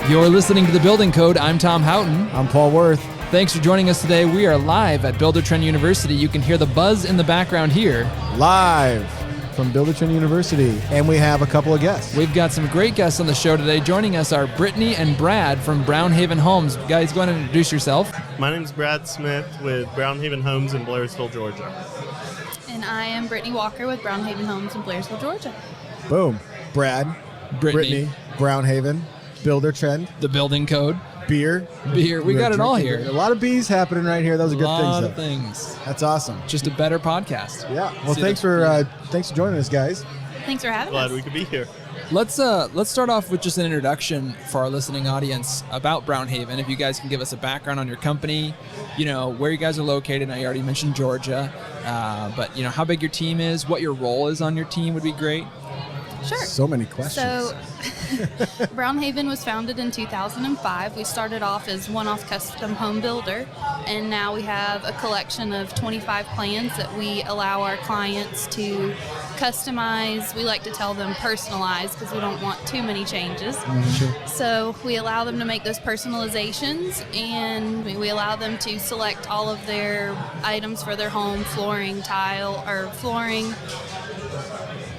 You're listening to The Building Code. I'm Tom Houghton. I'm Paul Worth. Thanks for joining us today. We are live at Buildertrend University. You can hear the buzz in the background here. Live from Buildertrend University. And we have a couple of guests. We've got some great guests on the show today. Joining us are Brittany and Brad from Brownhaven Homes. Guys, go ahead and introduce yourself. My name's Brad Smith with Brownhaven Homes in Blairsville, Georgia. And I am Brittany Walker with Brownhaven Homes in Blairsville, Georgia. Boom. Brad, Brittany, Brownhaven, Buildertrend, The Building Code. Beer. We got it all here. A lot of bees happening right here. Those are good things. A lot of things. That's awesome. Just a better podcast. Yeah. Well, thanks for joining us, guys. Thanks for having Glad us. we could be here. Let's start off with just an introduction for our listening audience about Brownhaven. If you guys can give us a background on your company, where you guys are located. I already mentioned Georgia, but how big your team is, what your role is on your team would be great. Sure. So many questions. So, Brownhaven was founded in 2005. We started off as one-off custom home builder, and now we have a collection of 25 plans that we allow our clients to customize. We like to tell them personalize because we don't want too many changes. Sure. So we allow them to make those personalizations, and we allow them to select all of their items for their home: flooring, tile, or flooring,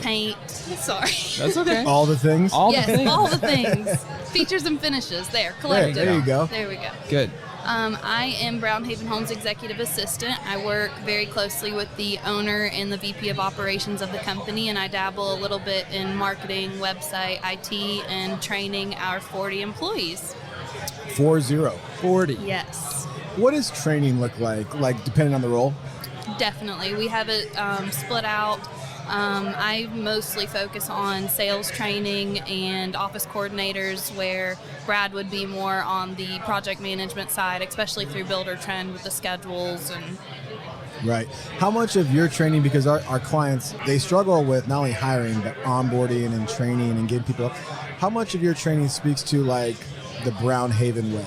paint. Sorry. That's okay. All the things. All Yes, the things. all the things. Features and finishes. Collected. There you go. There we go. Good. I am Brownhaven Homes Executive Assistant. I work very closely with the owner and the VP of Operations of the company, and I dabble a little bit in marketing, website, IT, and training our 40 employees. 40. Yes, What does training look like? Like, depending on the role? definitely. We have it split out. I mostly focus on sales training and office coordinators, where Brad would be more on the project management side, especially through Buildertrend with the schedules and. Right. How much of your training, because our clients, they struggle with not only hiring, but onboarding and training and getting people up. How much of your training speaks to like the Brownhaven way?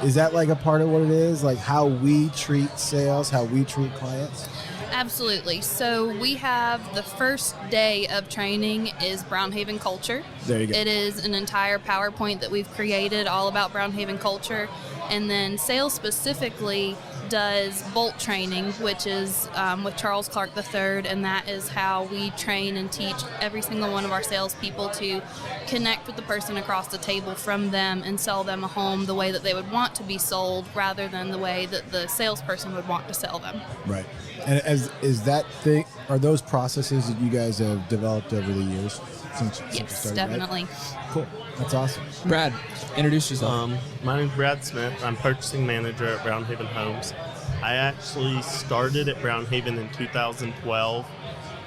Is that like a part of what it is? Like how we treat sales, how we treat clients? Absolutely. So we have the first day of training is Brownhaven culture. There you go. It is an entire PowerPoint that we've created all about Brownhaven culture. And then sales specifically does Bolt training, which is with Charles Clark III, and that is how we train and teach every single one of our salespeople to connect with the person across the table from them and sell them a home the way that they would want to be sold, rather than the way that the salesperson would want to sell them. Right. And are those processes that you guys have developed over the years since you Yes, started? definitely. Right? Cool. That's awesome. Brad, introduce yourself. My name's Brad Smith. I'm purchasing manager at Brownhaven Homes. I actually started at Brownhaven in 2012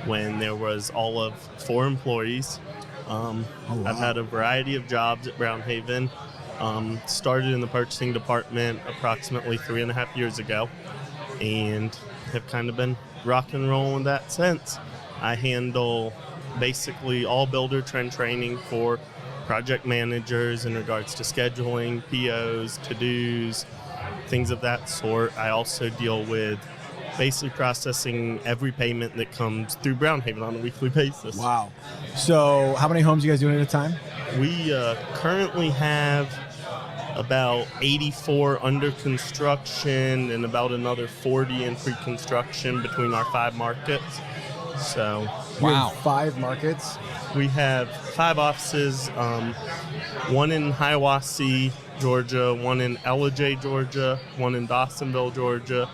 when there was all of 4 employees. Wow. I've had a variety of jobs at Brownhaven. Started in the purchasing department approximately 3.5 years ago, and have kind of been rock and rolling that since. I handle basically all Buildertrend training for project managers in regards to scheduling, POs, to-dos, things of that sort. I also deal with basically processing every payment that comes through Brownhaven on a weekly basis. Wow. So how many homes are you guys doing at a time? We currently have about 84 under construction and about another 40 in pre-construction between our 5 markets. So You Wow. have 5 markets. we have 5 offices, one in Hiawassee, Georgia, one in Ellijay, Georgia, one in Dawsonville, Georgia,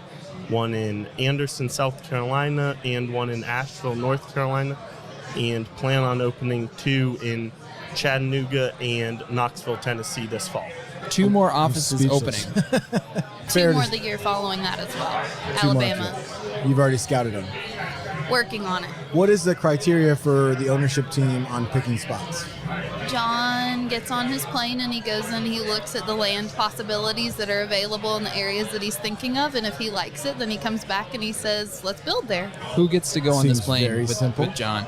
one in Anderson, South Carolina, and one in Asheville, North Carolina, and plan on opening 2 in Chattanooga and Knoxville, Tennessee this fall. 2 more offices speechless. opening. Two more the year following that as well. 2 Alabama. markets. You've already scouted them. Working on it. What is the criteria for the ownership team on picking spots? John gets on his plane and he goes and he looks at the land possibilities that are available in the areas that he's thinking of, and if he likes it, then he comes back and he says, let's build there. Who gets to go on Seems this plane very with simple. John?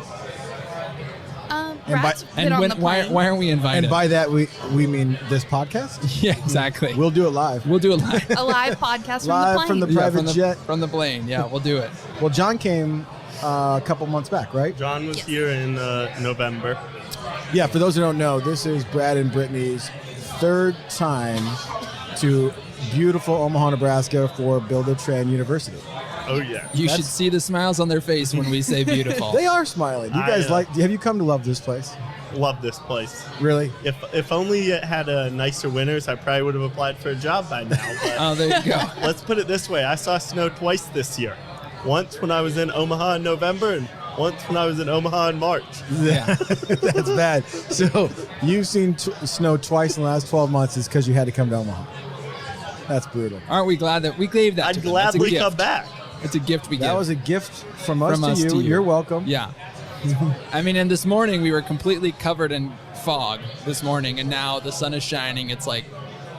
Brad's been And on when, the why plane. aren't we invited? And by that, we mean this podcast? Yeah, exactly. We'll do it live. We'll do it live. A live podcast Live from from the plane. the private from the, jet. From the plane. Yeah, we'll do it. Well, John came a couple months back, right? John was Yes. here in November. Yeah, for those who don't know, this is Brad and Brittany's third time to beautiful Omaha, Nebraska for Buildertrend University. Oh, yeah. You should see the smiles on their face when we say beautiful. They are smiling. You guys have you come to love this place? Love this place. Really? If only it had nicer winters, I probably would have applied for a job by now. But Oh, there you go. let's put it this way. I saw snow twice this year. Once when I was in Omaha in November and once when I was in Omaha in March. Yeah. That's bad. So you've seen snow twice in the last 12 months is because you had to come to Omaha. That's brutal. Aren't we glad that we gave that I'd to them? That's a gladly gift. come back. It's a gift we That give. was a gift from us, From us to to you. you. You're welcome. Yeah. I mean, and this morning we were completely covered in fog this morning, and now the sun is shining. It's like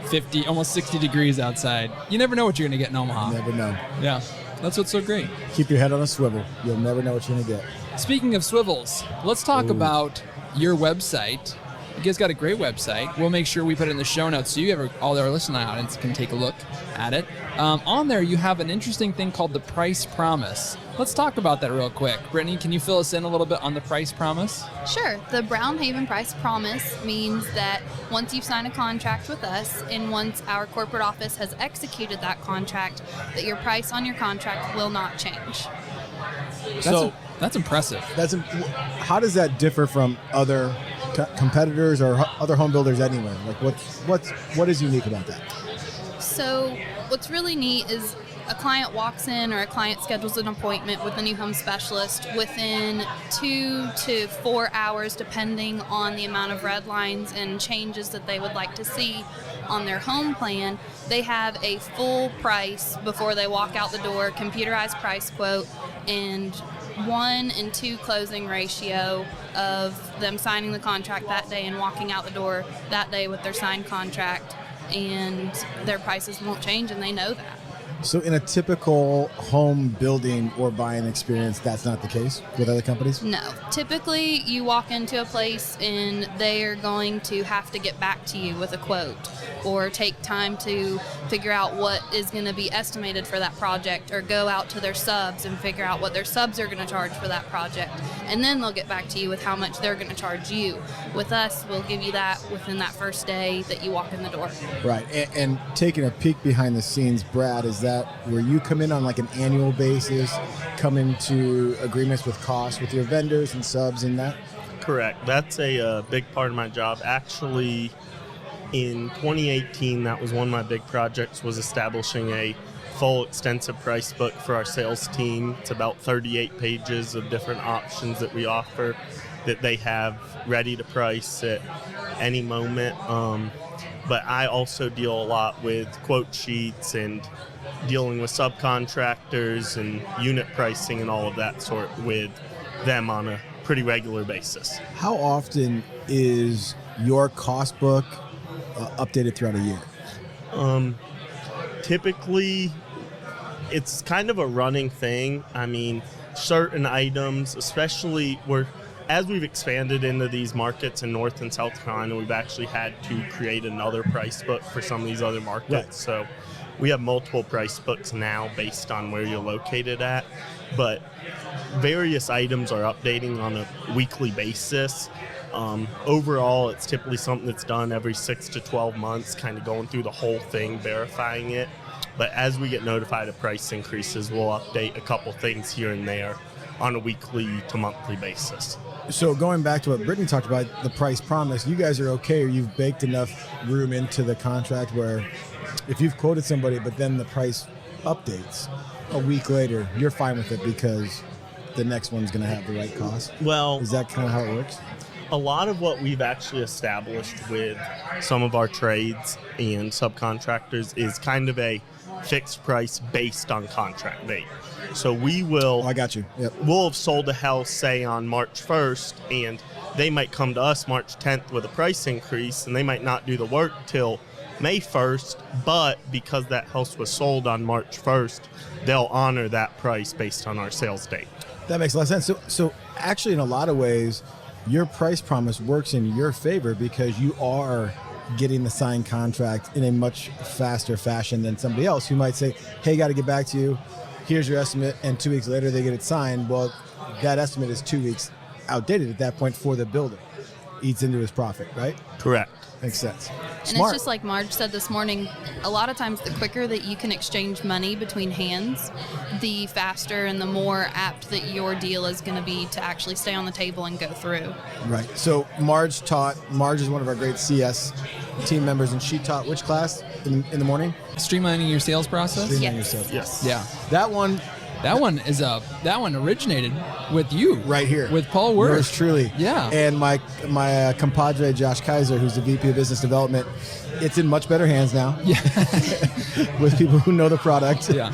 50, almost 60 degrees outside. You never know what you're going to get in Omaha. Never know. Yeah. That's what's so great. Keep your head on a swivel. You'll never know what you're going to get. Speaking of swivels, let's talk about your website. You guys got a great website. We'll make sure we put it in the show notes so all our listening audience can take a look at it. On there, you have an interesting thing called the Price Promise. Let's talk about that real quick. Brittany, can you fill us in a little bit on the Price Promise? Sure. The Brown Haven Price Promise means that once you've signed a contract with us and once our corporate office has executed that contract, that your price on your contract will not change. That's impressive. How does that differ from other competitors or other home builders anywhere? Like what is unique about that? So what's really neat is a client walks in or a client schedules an appointment with a new home specialist within 2 to 4 hours, depending on the amount of red lines and changes that they would like to see on their home plan. They have a full price before they walk out the door, computerized price quote, and 1 and 2 closing ratio of them signing the contract that day and walking out the door that day with their signed contract, and their prices won't change, and they know that. So in a typical home building or buying experience, that's not the case with other companies? No. Typically, you walk into a place and they are going to have to get back to you with a quote or take time to figure out what is going to be estimated for that project, or go out to their subs and figure out what their subs are going to charge for that project. And then they'll get back to you with how much they're going to charge you. With us, we'll give you that within that first day that you walk in the door. Right. And taking a peek behind the scenes, Brad, is that where you come in on like an annual basis, come into agreements with costs with your vendors and subs and that? Correct. That's a big part of my job. Actually, in 2018, that was one of my big projects, was establishing a full extensive price book for our sales team. It's about 38 pages of different options that we offer that they have ready to price at any moment. But I also deal a lot with quote sheets and dealing with subcontractors and unit pricing and all of that sort with them on a pretty regular basis. How often is your cost book updated throughout a year? Typically, it's kind of a running thing. I mean, certain items, especially as we've expanded into these markets in North and South Carolina, we've actually had to create another price book for some of these other markets. Right. So we have multiple price books now based on where you're located at. But various items are updating on a weekly basis. Overall, it's typically something that's done every 6 to 12 months, kind of going through the whole thing, verifying it. But as we get notified of price increases, we'll update a couple things here and there on a weekly to monthly basis. So going back to what Brittany talked about, the price promise, you guys are okay, or you've baked enough room into the contract where if you've quoted somebody but then the price updates a week later, you're fine with it because the next one's going to have the right cost? Well, Is that kind of how it works? a lot of what we've actually established with some of our trades and subcontractors is kind of a fixed price based on contract date. So we will... Oh, I got you. Yep. We'll have sold a house, say, on March 1st, and they might come to us March 10th with a price increase, and they might not do the work till May 1st, but because that house was sold on March 1st, they'll honor that price based on our sales date. That makes a lot of sense. So actually, in a lot of ways, your price promise works in your favor because you are getting the signed contract in a much faster fashion than somebody else who might say, hey, got to get back to you. Here's your estimate. And 2 weeks later, they get it signed. Well, that estimate is 2 weeks outdated at that point for the builder. eats into his profit, right? Correct. Makes sense. And Smart. it's just like Marge said this morning, a lot of times the quicker that you can exchange money between hands, the faster and the more apt that your deal is going to be to actually stay on the table and go through. Right. So Marge is one of our great CS team members, and she taught which class in the morning? Streamlining your sales process. Streamlining Yes. your sales. Yes. Yeah. That one That one originated with you. right here. With Paul Wirth. Yours truly. Yeah. And my compadre, Josh Kaiser, who's the VP of Business Development, it's in much better hands now. Yeah. With people who know the product. Yeah.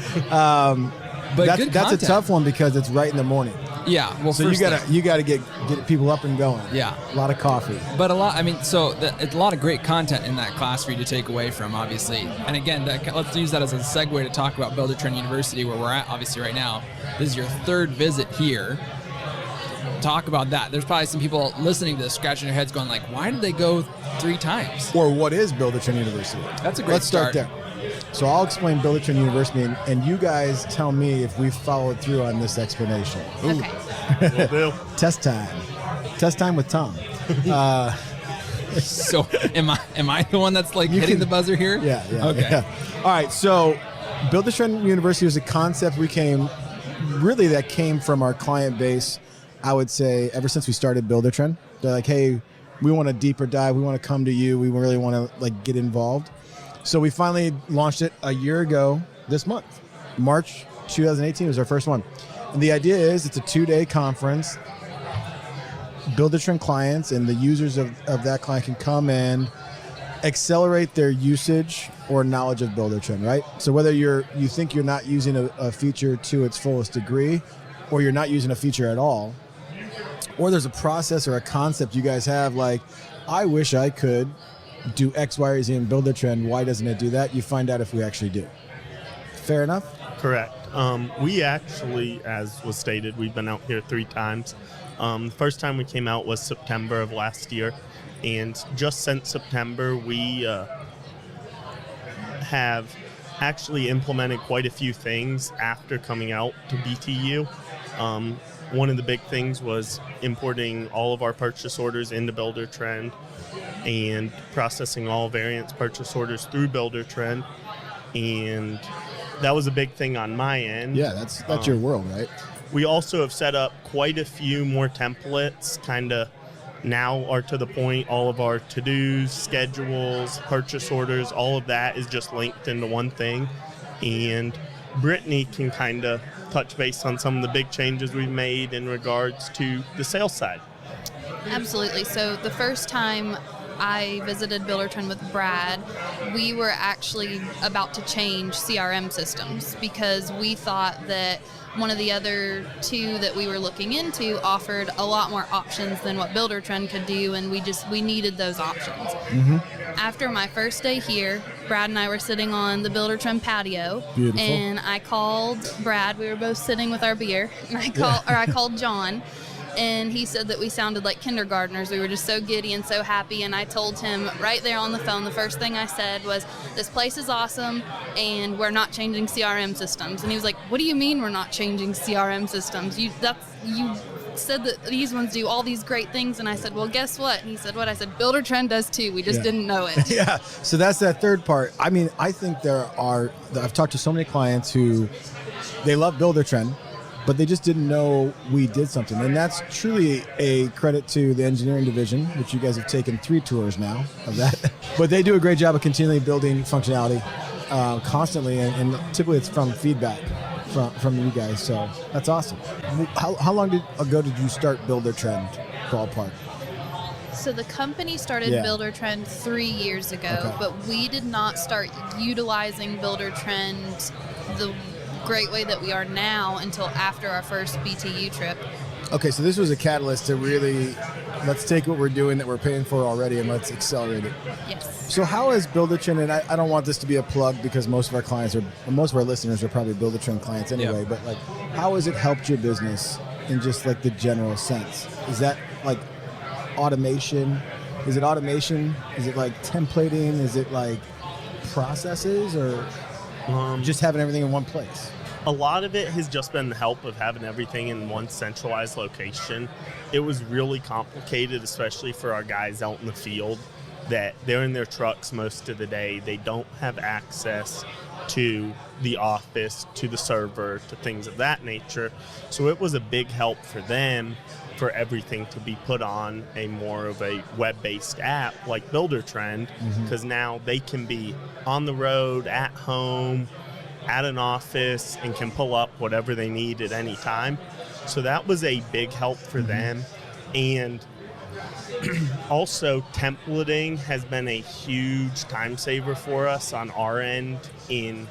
But that's good a content. tough one because it's right in the morning. Yeah. Well, So first you gotta get people up and going. Yeah. A lot of coffee. But it's a lot of great content in that class for you to take away from, obviously. And again, let's use that as a segue to talk about Buildertrend University, where we're at, obviously, right now. This is your third visit here. Talk about that. There's probably some people listening to this scratching their heads going like, why did they go 3 times? Or what is Buildertrend University? That's a great Let's start there. So I'll explain Buildertrend University, and you guys tell me if we followed through on this explanation. Okay. Will do. Test time. Test time with Tom. So am I the one that's like hitting the buzzer here? Yeah. Okay. Yeah. All right. So Buildertrend University was a concept that came from our client base, I would say, ever since we started Buildertrend. They're like, hey, we want a deeper dive. We want to come to you. We really want to get involved. So we finally launched it a year ago this month. March 2018 was our first one. And the idea is it's a 2-day conference. Buildertrend clients and the users of that client can come and accelerate their usage or knowledge of Buildertrend, right? So whether you think you're not using a feature to its fullest degree, or you're not using a feature at all, or there's a process or a concept you guys have like, I wish I could do X, Y, or Z in Buildertrend. Why doesn't it do that? You find out if we actually do. Fair enough? Correct. We actually, as was stated, we've been out here 3 times. The first time we came out was September of last year. And just since September, we have actually implemented quite a few things after coming out to BTU. One of the big things was importing all of our purchase orders into Buildertrend and processing all variance purchase orders through Buildertrend. And that was a big thing on my end. Yeah, that's your world, right? We also have set up quite a few more templates, kind of now are to the point. All of our to-dos, schedules, purchase orders, all of that is just linked into one thing. And Brittany can kind of touch base on some of the big changes we've made in regards to the sales side. Absolutely. So the first time I visited Buildertrend with Brad, we were actually about to change CRM systems because we thought that one of the other 2 that we were looking into offered a lot more options than what Buildertrend could do, and we needed those options. Mm-hmm. After my first day here, Brad and I were sitting on the Buildertrend patio. Beautiful. And I called Brad. We were both sitting with our beer, and I called John. And he said that we sounded like kindergartners. We were just so giddy and so happy. And I told him right there on the phone, the first thing I said was, this place is awesome, and we're not changing CRM systems. And he was like, what do you mean we're not changing CRM systems? You said that these ones do all these great things. And I said, well, guess what? And he said, what? I said, Buildertrend does too. We just didn't know it. Yeah. So that's that third part. I mean, I think I've talked to so many clients who they love Buildertrend, but they just didn't know we did something. And that's truly a credit to the engineering division, which you guys have taken 3 tours now of that. But they do a great job of continually building functionality constantly, and typically it's from feedback from you guys. So that's awesome. How long ago did you start Buildertrend, ballpark? So the company started Buildertrend 3 years ago, Okay. but we did not start utilizing Buildertrend the great way that we are now until after our first BTU trip. Okay, so this was a catalyst to really, let's take what we're doing that we're paying for already and let's accelerate it. Yes. So how is Buildertrend, and I don't want this to be a plug because most of our listeners are probably Buildertrend clients anyway, but like, how has it helped your business in just like the general sense? Is that like automation? Is it automation? Is it like templating? Is it like processes, or just having everything in one place? A lot of it has just been the help of having everything in one centralized location. It was really complicated, especially for our guys out in the field, that they're in their trucks most of the day. They don't have access to the office, to the server, to things of that nature. So it was a big help for them for everything to be put on a more of a web-based app like Buildertrend, because now they can be on the road, at home, at an office, and can pull up whatever they need at any time. So that was a big help for them. And also, templating has been a huge time saver for us on our end, in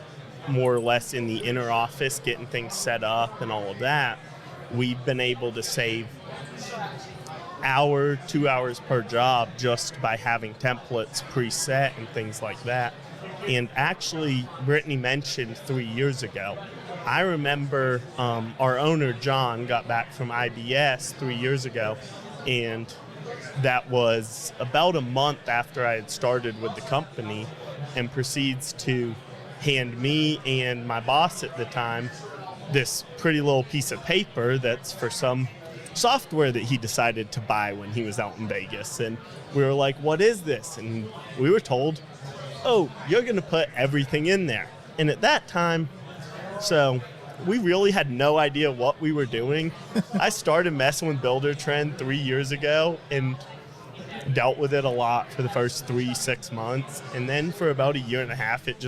more or less in the inner office, getting things set up and all of that. We've been able to save hour, 2 hours per job just by having templates preset and things like that. And actually, Brittany mentioned 3 years ago, I remember our owner, John, got back from IBS 3 years ago, and that was about a month after I had started with the company, and proceeds to hand me and my boss at the time this pretty little piece of paper that's for some software that he decided to buy when he was out in Vegas. And we were like, what is this? And we were told, oh, you're going to put everything in there. And at that time, so we really had no idea what we were doing. I started messing with Buildertrend 3 years ago and dealt with it a lot for the first 6 months. And then for about a year and a half, it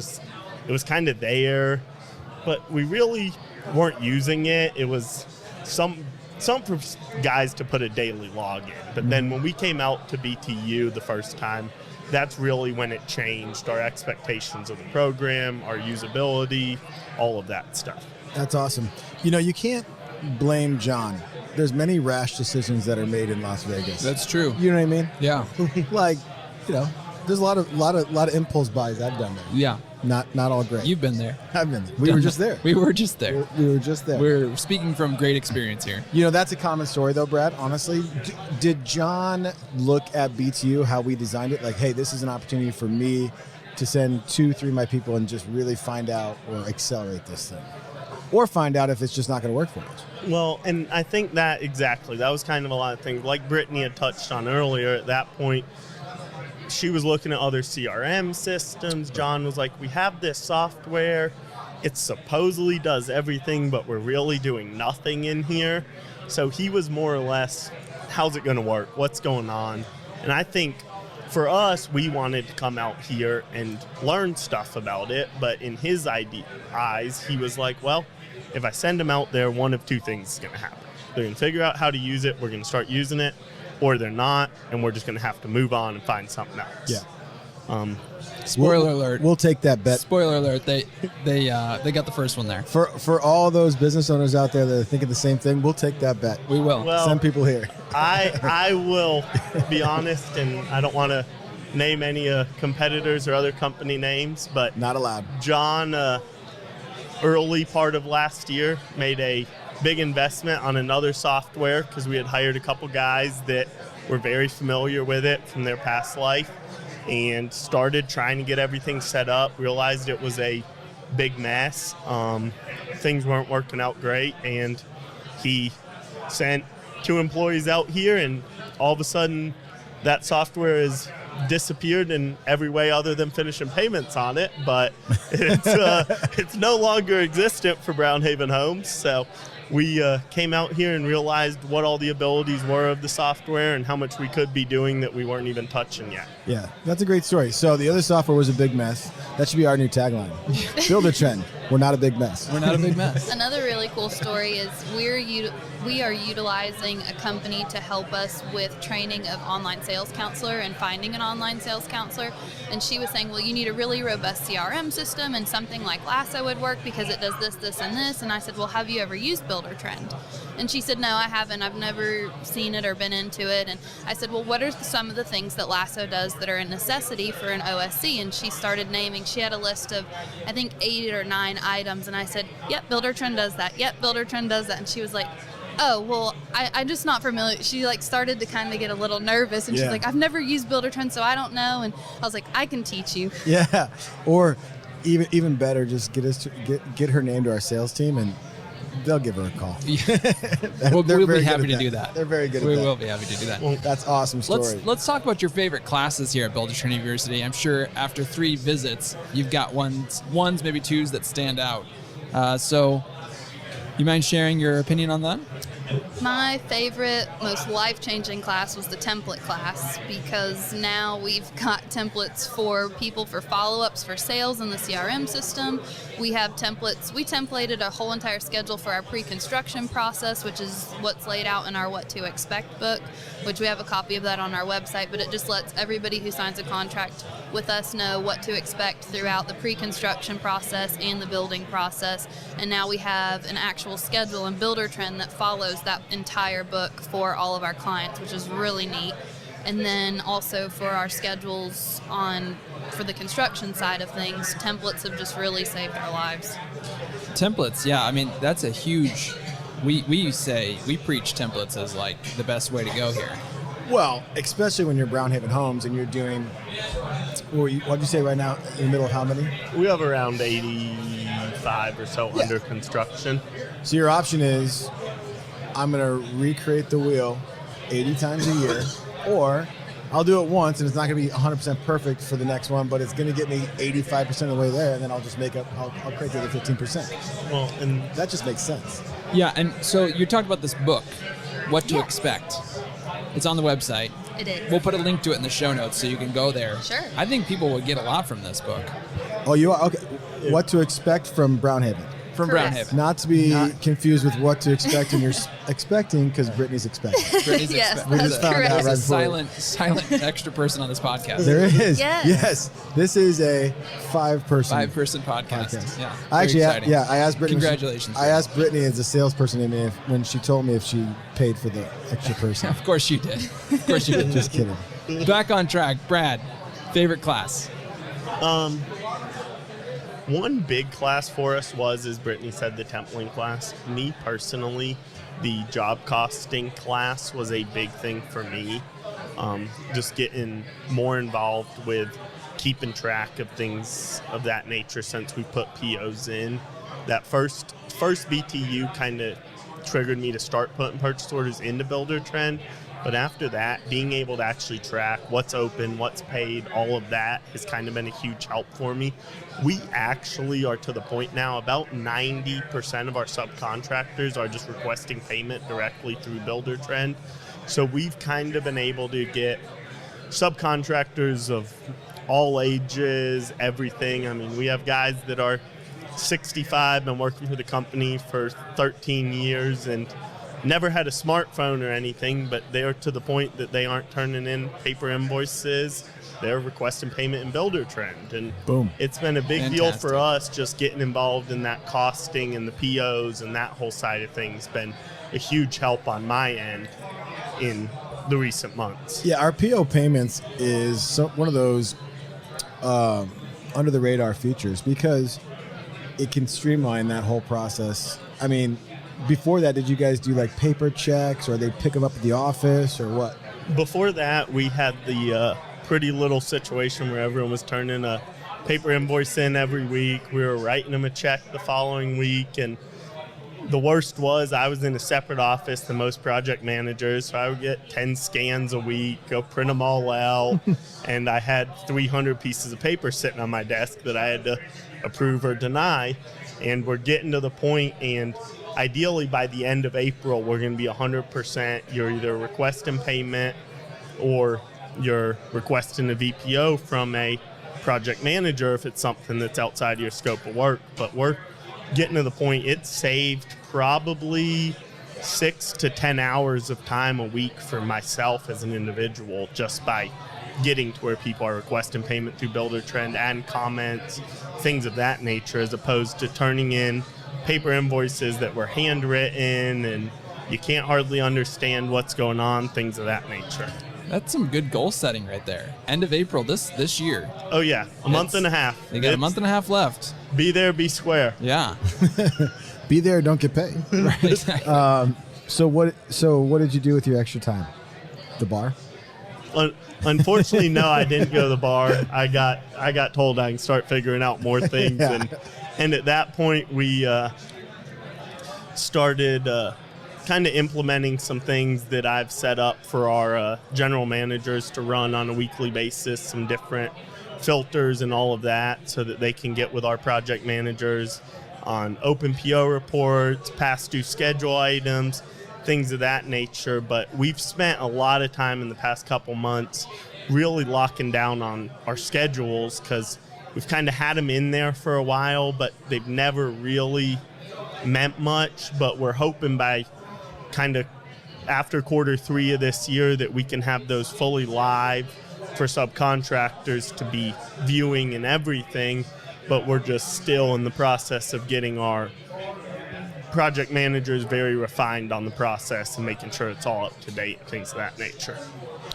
was kind of there, but we really weren't using it. It was some for guys to put a daily log in. But then when we came out to BTU the first time, that's really when it changed our expectations of the program, our usability, all of that stuff. That's awesome. You know, you can't blame John. There's many rash decisions that are made in Las Vegas. That's true. You know what I mean? Yeah. Like, you know, there's a lot of impulse buys I've done there. Yeah. Not all great. You've been there. I've been there. We were just there. We were just there. We were just there. We're speaking from great experience here. You know, that's a common story, though, Brad. Honestly, did John look at BTU, how we designed it? Like, hey, this is an opportunity for me to send 2-3 of my people and just really find out or accelerate this thing. Or find out if it's just not going to work for us. Well, and I think that was kind of a lot of things. Like Brittany had touched on earlier, at that point, she was looking at other CRM systems. John was like, we have this software. It supposedly does everything, but we're really doing nothing in here. So he was more or less, how's it going to work? What's going on? And I think for us, we wanted to come out here and learn stuff about it. But in his eyes, he was like, well, if I send them out there, one of two things is going to happen. They're going to figure out how to use it. We're going to start using it. Or they're not, and we're just going to have to move on and find something else. Yeah. Spoiler alert. We'll take that bet. Spoiler alert. They got the first one there. For all those business owners out there that are thinking the same thing, we'll take that bet. We will. Well, send people here. I will be honest, and I don't want to name any competitors or other company names, but Not allowed. John, early part of last year, made a big investment on another software because we had hired a couple guys that were very familiar with it from their past life, and started trying to get everything set up, realized it was a big mess. Things weren't working out great, and he sent 2 employees out here, and all of a sudden that software has disappeared in every way other than finishing payments on it, but it's no longer existent for Brownhaven Homes. So we came out here and realized what all the abilities were of the software and how much we could be doing that we weren't even touching yet. Yeah, that's a great story. So the other software was a big mess. That should be our new tagline. Buildertrend. We're not a big mess. We're not a big mess. Another really cool story is we are utilizing a company to help us with training of online sales counselor and finding an online sales counselor. And she was saying, well, you need a really robust CRM system, and something like Lasso would work because it does this, this, and this. And I said, well, have you ever used Buildertrend? And she said, no, I haven't. I've never seen it or been into it. And I said, well, what are some of the things that Lasso does that are a necessity for an OSC? And she started naming. She had a list of, I think, 8 or 9 items. And I said, yep, Buildertrend does that. Yep, Buildertrend does that. And she was like, oh, well, I'm just not familiar. She started to kind of get a little nervous, and she's like, I've never used Buildertrend, so I don't know. And I was like, I can teach you. Yeah. Or even better, just get her name to our sales team, and they'll give her a call. We'll They're be very happy good to at do that. They're very good We at that. will be happy to do that. Well, That's awesome story. Let's talk about your favorite classes here at Buildertrend University. I'm sure after 3 visits, you've got ones, maybe 2s that stand out. So, you mind sharing your opinion on that? My favorite, most life-changing class was the template class, because now we've got templates for people for follow-ups for sales in the CRM system. We have templates. We templated a whole entire schedule for our pre-construction process, which is what's laid out in our What to Expect book, which we have a copy of that on our website, but it just lets everybody who signs a contract with us know what to expect throughout the pre-construction process and the building process. And now we have an actual schedule in Buildertrend that follows that entire book for all of our clients, which is really neat. And then also for our schedules for the construction side of things, templates have just really saved our lives. Templates, yeah. I mean, that's a huge. We preach templates as like the best way to go here. Well, especially when you're Brownhaven Homes and you're doing, what'd you say right now, in the middle of how many? we have around 85 or so under construction. So your option is, I'm going to recreate the wheel 80 times a year, or I'll do it once and it's not going to be 100% perfect for the next one, but it's going to get me 85% of the way there, and then I'll just I'll create the other 15%. Well, and That just makes sense. Yeah, and so you talked about this book, What to Expect. It's on the website. It is. We'll put a link to it in the show notes so you can go there. Sure. I think people will get a lot from this book. Oh, you are? Okay. What to expect from Brownhaven. From Correct. Brownhaven. Not to be confused with what to expect and you're expecting, because Brittany's expecting. Brittany's Yes, expect- We that's just found correct. out There's right a before. silent extra person on this podcast. There is. Yes. This is a 5-person 5-person podcast. podcast. Yeah. I actually, very exciting. I asked Brittany. Congratulations. I asked Brittany as a salesperson when she told me if she paid for the extra person. Of course you did. Of course you did. Just kidding. Back on track. Brad, favorite class? one big class for us was, as Brittany said, the templating class. Me personally, the job costing class was a big thing for me. Just getting more involved with keeping track of things of that nature since we put POs in. That first BTU kind of triggered me to start putting purchase orders into Buildertrend. But after that, being able to actually track what's open, what's paid, all of that has kind of been a huge help for me. We actually are to the point now, about 90% of our subcontractors are just requesting payment directly through Buildertrend. So we've kind of been able to get subcontractors of all ages, everything. I mean, we have guys that are 65, been working for the company for 13 years and never had a smartphone or anything, but they're to the point that they aren't turning in paper invoices. They're requesting payment in Buildertrend. And Boom. it's been a big deal Fantastic. for us just getting involved in that costing and the POs and that whole side of things. Been a huge help on my end in the recent months. Yeah, our PO payments is one of those under the radar features because it can streamline that whole process. I mean, before that, did you guys do like paper checks, or they pick them up at the office, or what? Before that, we had the pretty little situation where everyone was turning a paper invoice in every week. We were writing them a check the following week, and the worst was I was in a separate office than most project managers, so I would get 10 scans a week, go print them all out, and I had 300 pieces of paper sitting on my desk that I had to approve or deny. And we're getting to the point, and ideally by the end of April, we're going to be 100%. You're either requesting payment or you're requesting a VPO from a project manager if it's something that's outside of your scope of work. But we're getting to the point, it's saved probably 6 to 10 hours of time a week for myself as an individual just by getting to where people are requesting payment through Buildertrend and comments, things of that nature, as opposed to turning in paper invoices that were handwritten and you can't hardly understand what's going on, things of that nature. That's some good goal setting right there. End of April this year. Oh yeah, a month and a half. You got a month and a half left. Be there, be square. Yeah. Be there, don't get paid. Right. Exactly. So what did you do with your extra time? The bar? Unfortunately, no, I didn't go to the bar. I got told I can start figuring out more things, Yeah. and at that point we started kind of implementing some things that I've set up for our general managers to run on a weekly basis, some different filters and all of that, so that they can get with our project managers on open PO reports, past due schedule items, things of that nature. But we've spent a lot of time in the past couple months really locking down on our schedules, because we've kind of had them in there for a while, but they've never really meant much. But we're hoping by kind of after Q3 of this year that we can have those fully live for subcontractors to be viewing and everything. But we're just still in the process of getting our project managers very refined on the process and making sure it's all up to date and things of that nature.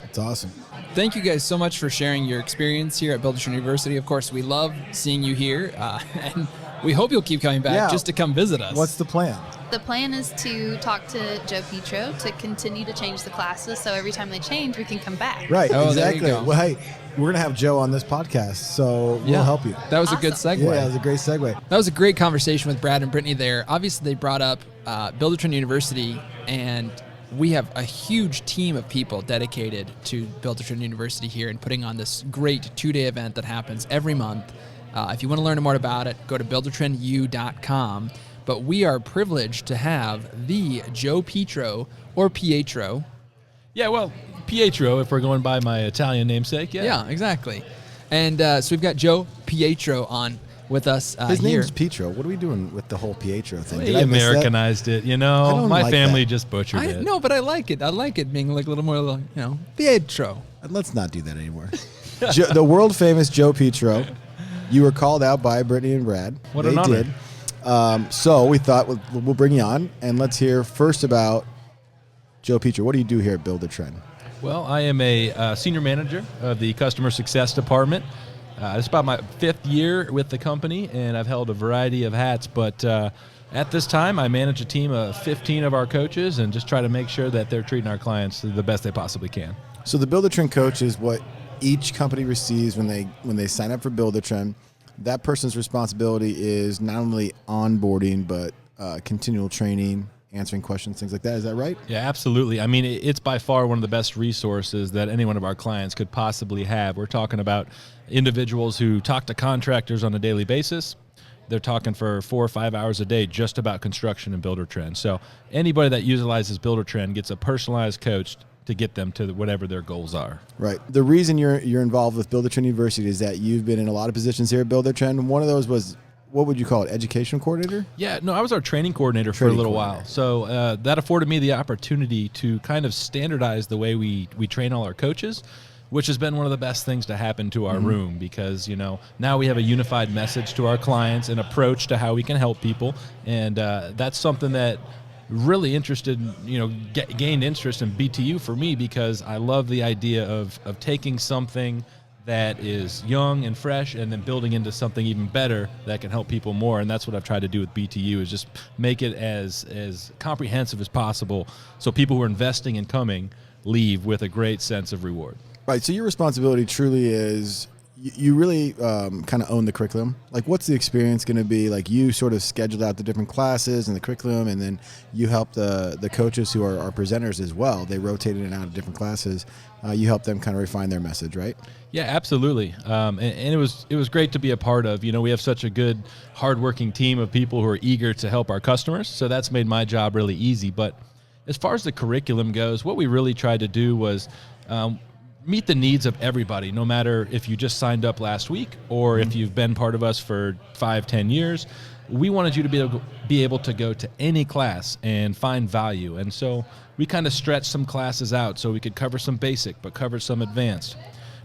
It's awesome. Thank you guys so much for sharing your experience here at Buildertrend University. Of course, we love seeing you here, and we hope you'll keep coming back just to come visit us. What's the plan? The plan is to talk to Joe Petro to continue to change the classes, so every time they change, we can come back. Right, Oh, there you exactly. go. Well, hey, we're going to have Joe on this podcast, so we'll help you. That was a good Awesome. segue. Yeah, that was a great segue. That was a great conversation with Brad and Brittany there. Obviously, they brought up Buildertrend University, and we have a huge team of people dedicated to Buildertrend University here and putting on this great 2-day event that happens every month. If you want to learn more about it, go to buildertrendu.com. But we are privileged to have the Joe Petro, or Pietro. Yeah, well, Pietro, if we're going by my Italian namesake. Yeah, exactly. And so we've got Joe Pietro on with us His here. name's Petro. What are we doing with the whole Pietro thing? He Did I miss that? Americanized it, you I know. don't My like family that. just butchered it. No, but I like it. I like it being like a little more, Pietro. Let's not do that anymore. The world famous Joe Petro. You were called out by Brittany and Brad. What They an honor. did. So we thought we'll bring you on, and let's hear first about Joe Petro. What do you do here at Buildertrend? Well, I am a senior manager of the customer success department. It's about my 5th year with the company, and I've held a variety of hats. But at this time, I manage a team of 15 of our coaches and just try to make sure that they're treating our clients the best they possibly can. So the Buildertrend coach is what each company receives when they sign up for Buildertrend. That person's responsibility is not only onboarding, but continual training, answering questions, things like that. Is that right? Yeah, absolutely. I mean, it's by far one of the best resources that any one of our clients could possibly have. We're talking about individuals who talk to contractors on a daily basis. They're talking for 4 or 5 hours a day just about construction and Buildertrend. So anybody that utilizes Buildertrend gets a personalized coach to get them to whatever their goals are. Right. The reason you're involved with Buildertrend University is that you've been in a lot of positions here at Buildertrend. One of those was, what would you call it, education coordinator? Yeah, no, I was our training coordinator for Training a little coordinator. while. So that afforded me the opportunity to kind of standardize the way we train all our coaches, which has been one of the best things to happen to our room, because, now we have a unified message to our clients, an approach to how we can help people. And that's something that really gained interest in BTU for me, because I love the idea of taking something that is young and fresh and then building into something even better that can help people more. And that's what I've tried to do with BTU, is just make it as comprehensive as possible, so people who are investing and coming leave with a great sense of reward. Right. So your responsibility truly is you really kind of own the curriculum. Like, what's the experience going to be? Like, you sort of scheduled out the different classes and the curriculum, and then you help the coaches who are our presenters as well. They rotate in and out of different classes. You help them kind of refine their message, right? Yeah, absolutely. And it was great to be a part of. We have such a good, hardworking team of people who are eager to help our customers. So that's made my job really easy. But as far as the curriculum goes, what we really tried to do was meet the needs of everybody, no matter if you just signed up last week or if you've been part of us for 5-10 years. We wanted you to be able to go to any class and find value. And so we kind of stretched some classes out so we could cover some basic, but cover some advanced.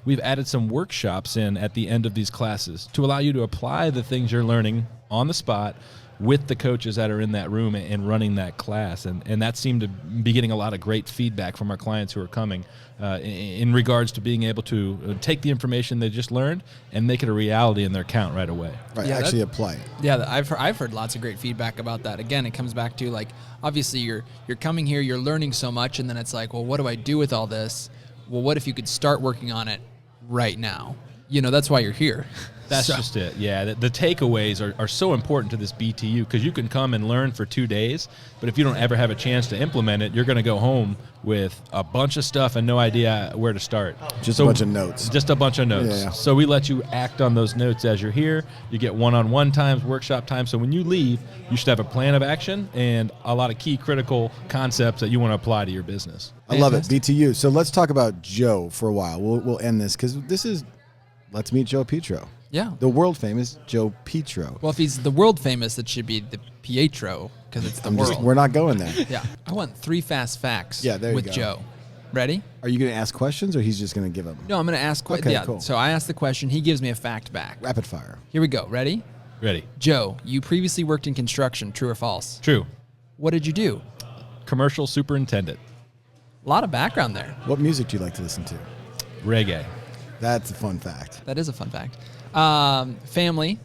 We've added some workshops in at the end of these classes to allow you to apply the things you're learning on the spot with the coaches that are in that room and running that class. And that seemed to be getting a lot of great feedback from our clients who are coming in regards to being able to take the information they just learned and make it a reality in their account right away. Right. Yeah, Actually apply it. Yeah, I've heard lots of great feedback about that. Again, it comes back to, like, obviously you're coming here, you're learning so much, and then it's like, well, what do I do with all this? well, what if you could start working on it right now? That's why you're here. That's just it. Yeah, the takeaways are so important to this BTU because you can come and learn for 2 days, but if you don't ever have a chance to implement it, you're going to go home with a bunch of stuff and no idea where to start. Just a bunch of notes. Just a bunch of notes. Yeah. So we let you act on those notes as you're here. You get one-on-one times, workshop time. So when you leave, you should have a plan of action and a lot of key critical concepts that you want to apply to your business. I love it. BTU. So let's talk about Joe for a while. We'll end this because this is Let's Meet Joe Petro. Yeah. The world famous Joe Petro. Well, if he's the world famous, it should be the Pietro because it's the world. We're not going there. Yeah. I want 3 fast facts there you with go. Joe. Ready? Are you going to ask questions or he's just going to give them? No, I'm going to ask questions. Okay, Yeah. cool. So I ask the question. He gives me a fact back. Rapid fire. Here we go. Ready? Ready. Joe, you previously worked in construction. True or false? True. What did you do? Commercial superintendent. A lot of background there. What music do you like to listen to? Reggae. That's a fun fact. That is a fun fact. Family.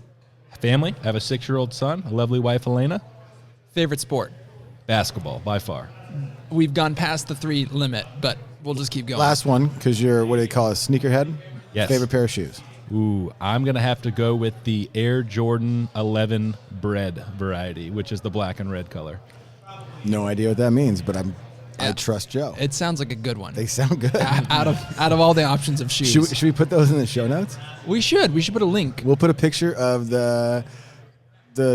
Family. I have a 6-year-old son, a lovely wife, Elena. Favorite sport. Basketball, by far. We've gone past the 3 limit, but we'll just keep going. Last one, because you're, what do they call it, sneakerhead? Yes. Favorite pair of shoes? Ooh, I'm going to have to go with the Air Jordan 11 Bread variety, which is the black and red color. No idea what that means, but I Yeah. trust Joe. It sounds like a good one. They sound good. out of all the options of shoes. Should we put those in the show notes? We should put a link. We'll put a picture of the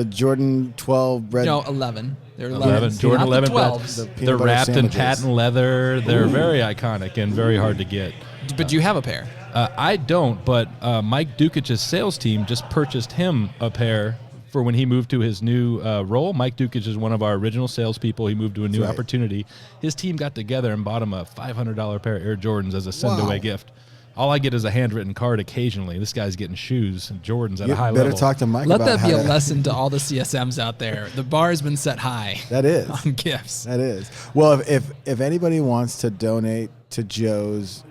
Jordan 12 bread. No, 11. They're 11, Jordan not the 11 bread. 12s. The peanut They're butter wrapped in sandwiches. patent leather. They're very iconic and very hard to get. But do you have a pair? I don't, but Mike Dukic's sales team just purchased him a pair for when he moved to his new role. Mike Dukic is one of our original salespeople. He moved to a new right. opportunity. His team got together and bought him a $500 pair of Air Jordans as a send-away Wow. gift. All I get is a handwritten card occasionally. This guy's getting shoes and Jordans at You a high better level. talk to Mike Let about that be how a to- lesson to all the CSMs out there. The bar has been set high That is. on gifts. That is. Well, if anybody wants to donate to Joe's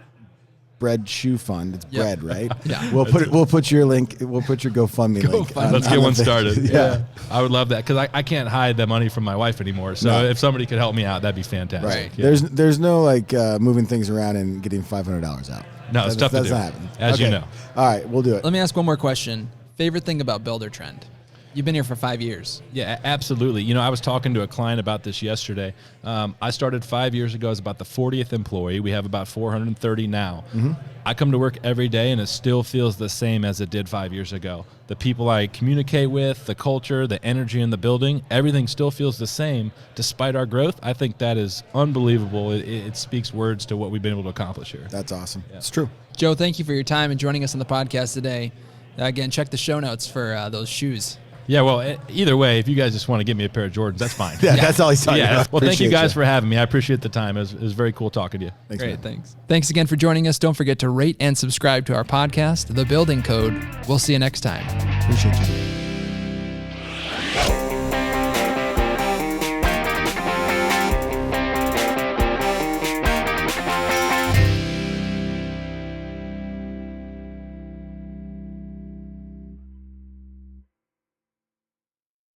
bread shoe fund, it's Yep. bread, right? Yeah. We'll put your link. We'll put your GoFundMe link. GoFundMe. Let's on get the one thing. started. Yeah. I would love that because I can't hide the money from my wife anymore. So No. if somebody could help me out, that'd be fantastic. Right. Yeah. There's no like moving things around and getting $500 out. No, it's tough to That's do, not happening. as you Okay. know. All right, we'll do it. Let me ask one more question. Favorite thing about Buildertrend? You've been here for 5 years. Yeah, absolutely. You know, I was talking to a client about this yesterday. I started 5 years ago as about the 40th employee. We have about 430 now. Mm-hmm. I come to work every day, and it still feels the same as it did 5 years ago. The people I communicate with, the culture, the energy in the building, everything still feels the same despite our growth. I think that is unbelievable. It speaks words to what we've been able to accomplish here. That's awesome. It's true. Joe, thank you for your time and joining us on the podcast today. Again, check the show notes for those shoes. Yeah, well, either way, if you guys just want to give me a pair of Jordans, that's fine. Yeah, that's all he's talking Yeah. about. Well, thank you Appreciate guys for having me. I appreciate the time. It was very cool talking to you. Thanks, Great, man. thanks. Thanks again for joining us. Don't forget to rate and subscribe to our podcast, The Building Code. We'll see you next time. Appreciate you.